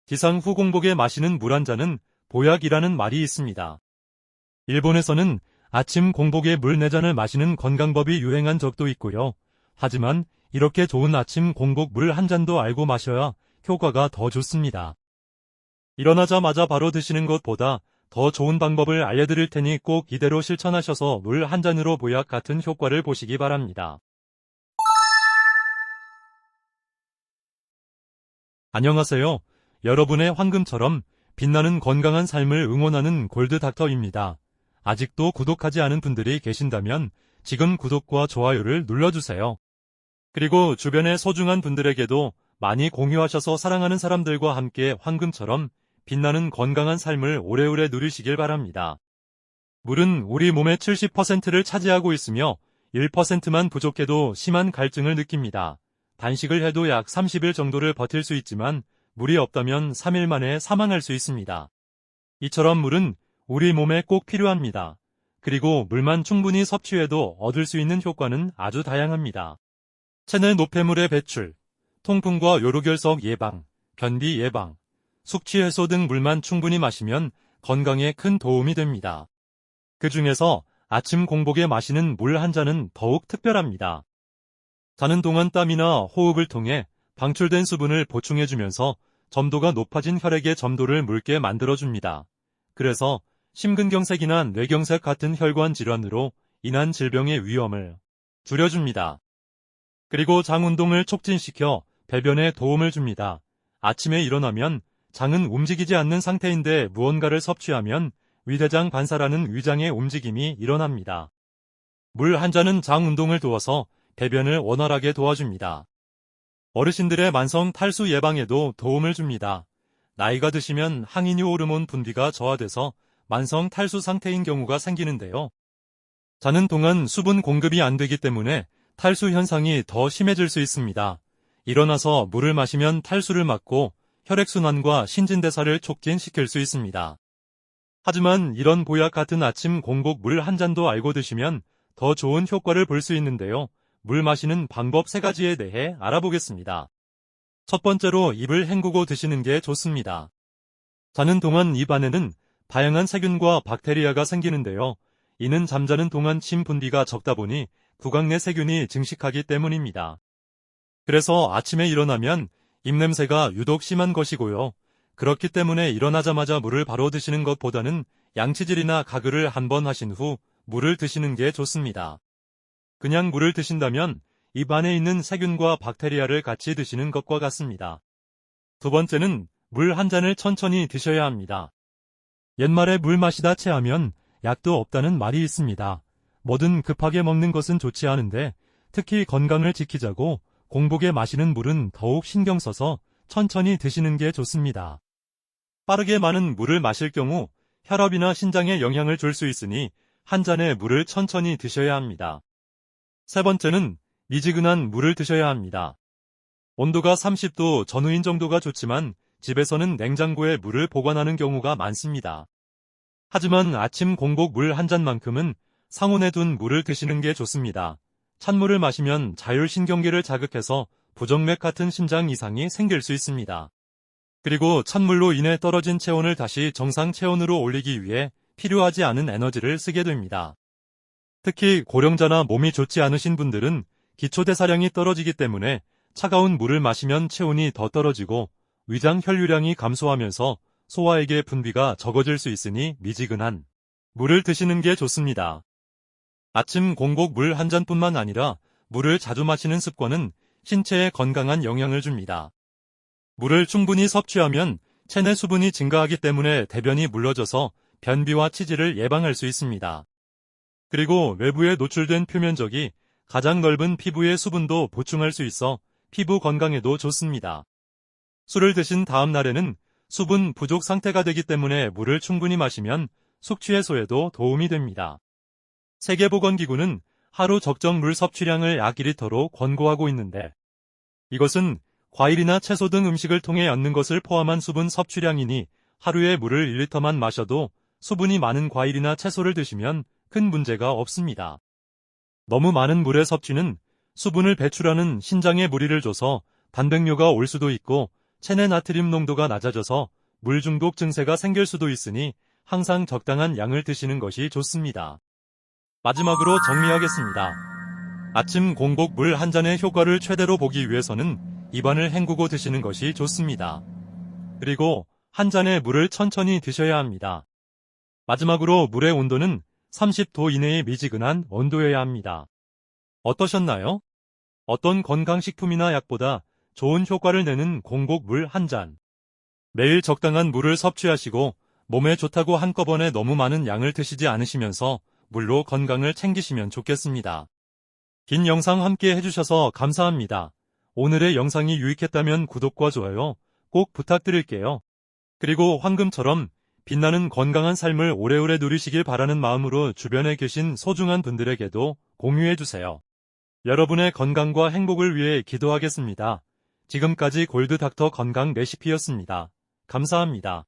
기상 후 공복에 마시는 물 한 잔은 보약이라는 말이 있습니다. 일본에서는 아침 공복에 물 4잔을 마시는 건강법이 유행한 적도 있고요. 하지만 이렇게 좋은 아침 공복 물 한 잔도 알고 마셔야 효과가 더 좋습니다. 일어나자마자 바로 드시는 것보다 더 좋은 방법을 알려드릴 테니 꼭 이대로 실천하셔서 물 한 잔으로 보약 같은 효과를 보시기 바랍니다. 안녕하세요. 여러분의 황금처럼 빛나는 건강한 삶을 응원하는 골드닥터입니다. 아직도 구독하지 않은 분들이 계신다면 지금 구독과 좋아요를 눌러주세요. 그리고 주변의 소중한 분들에게도 많이 공유하셔서 사랑하는 사람들과 함께 황금처럼 빛나는 건강한 삶을 오래오래 누리시길 바랍니다. 물은 우리 몸의 70%를 차지하고 있으며 1%만 부족해도 심한 갈증을 느낍니다. 단식을 해도 약 30일 정도를 버틸 수 있지만 물이 없다면 3일 만에 사망할 수 있습니다. 이처럼 물은 우리 몸에 꼭 필요합니다. 그리고 물만 충분히 섭취해도 얻을 수 있는 효과는 아주 다양합니다. 체내 노폐물의 배출, 통풍과 요로결석 예방, 변비 예방, 숙취 해소 등 물만 충분히 마시면 건강에 큰 도움이 됩니다. 그 중에서 아침 공복에 마시는 물 한 잔은 더욱 특별합니다. 자는 동안 땀이나 호흡을 통해 방출된 수분을 보충해주면서 점도가 높아진 혈액의 점도를 묽게 만들어줍니다. 그래서 심근경색이나 뇌경색 같은 혈관 질환으로 인한 질병의 위험을 줄여줍니다. 그리고 장 운동을 촉진시켜 배변에 도움을 줍니다. 아침에 일어나면 장은 움직이지 않는 상태인데 무언가를 섭취하면 위대장 반사라는 위장의 움직임이 일어납니다. 물 한 잔은 장 운동을 도와서 배변을 원활하게 도와줍니다. 어르신들의 만성 탈수 예방에도 도움을 줍니다. 나이가 드시면 항인유 호르몬 분비가 저하돼서 만성 탈수 상태인 경우가 생기는데요. 자는 동안 수분 공급이 안 되기 때문에 탈수 현상이 더 심해질 수 있습니다. 일어나서 물을 마시면 탈수를 막고 혈액순환과 신진대사를 촉진시킬 수 있습니다. 하지만 이런 보약 같은 아침 공복 물 한 잔도 알고 드시면 더 좋은 효과를 볼 수 있는데요. 물 마시는 방법 3가지에 대해 알아보겠습니다. 첫 번째로 입을 헹구고 드시는 게 좋습니다. 자는 동안 입 안에는 다양한 세균과 박테리아가 생기는데요. 이는 잠자는 동안 침 분비가 적다 보니 구강 내 세균이 증식하기 때문입니다. 그래서 아침에 일어나면 입냄새가 유독 심한 것이고요. 그렇기 때문에 일어나자마자 물을 바로 드시는 것보다는 양치질이나 가글을 한번 하신 후 물을 드시는 게 좋습니다. 그냥 물을 드신다면 입 안에 있는 세균과 박테리아를 같이 드시는 것과 같습니다. 두 번째는 물 한 잔을 천천히 드셔야 합니다. 옛말에 물 마시다 체하면 약도 없다는 말이 있습니다. 뭐든 급하게 먹는 것은 좋지 않은데 특히 건강을 지키자고 공복에 마시는 물은 더욱 신경 써서 천천히 드시는 게 좋습니다. 빠르게 많은 물을 마실 경우 혈압이나 신장에 영향을 줄 수 있으니 한 잔의 물을 천천히 드셔야 합니다. 세 번째는 미지근한 물을 드셔야 합니다. 온도가 30도 전후인 정도가 좋지만 집에서는 냉장고에 물을 보관하는 경우가 많습니다. 하지만 아침 공복 물 한 잔만큼은 상온에 둔 물을 드시는 게 좋습니다. 찬물을 마시면 자율신경계를 자극해서 부정맥 같은 심장 이상이 생길 수 있습니다. 그리고 찬물로 인해 떨어진 체온을 다시 정상 체온으로 올리기 위해 필요하지 않은 에너지를 쓰게 됩니다. 특히 고령자나 몸이 좋지 않으신 분들은 기초대사량이 떨어지기 때문에 차가운 물을 마시면 체온이 더 떨어지고 위장 혈류량이 감소하면서 소화액의 분비가 적어질 수 있으니 미지근한 물을 드시는 게 좋습니다. 아침 공복 물 한 잔뿐만 아니라 물을 자주 마시는 습관은 신체에 건강한 영향을 줍니다. 물을 충분히 섭취하면 체내 수분이 증가하기 때문에 대변이 물러져서 변비와 치질을 예방할 수 있습니다. 그리고 외부에 노출된 표면적이 가장 넓은 피부의 수분도 보충할 수 있어 피부 건강에도 좋습니다. 술을 드신 다음 날에는 수분 부족 상태가 되기 때문에 물을 충분히 마시면 숙취 해소에도 도움이 됩니다. 세계보건기구는 하루 적정 물 섭취량을 약 2리터로 권고하고 있는데 이것은 과일이나 채소 등 음식을 통해 얻는 것을 포함한 수분 섭취량이니 하루에 물을 1리터만 마셔도 수분이 많은 과일이나 채소를 드시면 큰 문제가 없습니다. 너무 많은 물의 섭취는 수분을 배출하는 신장에 무리를 줘서 단백뇨가 올 수도 있고 체내 나트륨 농도가 낮아져서 물 중독 증세가 생길 수도 있으니 항상 적당한 양을 드시는 것이 좋습니다. 마지막으로 정리하겠습니다. 아침 공복 물 한 잔의 효과를 최대로 보기 위해서는 입안을 헹구고 드시는 것이 좋습니다. 그리고 한 잔의 물을 천천히 드셔야 합니다. 마지막으로 물의 온도는 30도 이내의 미지근한 온도여야 합니다. 어떠셨나요? 어떤 건강식품이나 약보다 좋은 효과를 내는 공복 물 한 잔. 매일 적당한 물을 섭취하시고 몸에 좋다고 한꺼번에 너무 많은 양을 드시지 않으시면서 물로 건강을 챙기시면 좋겠습니다. 긴 영상 함께 해주셔서 감사합니다. 오늘의 영상이 유익했다면 구독과 좋아요 꼭 부탁드릴게요. 그리고 황금처럼 빛나는 건강한 삶을 오래오래 누리시길 바라는 마음으로 주변에 계신 소중한 분들에게도 공유해주세요. 여러분의 건강과 행복을 위해 기도하겠습니다. 지금까지 골드닥터 건강 레시피였습니다. 감사합니다.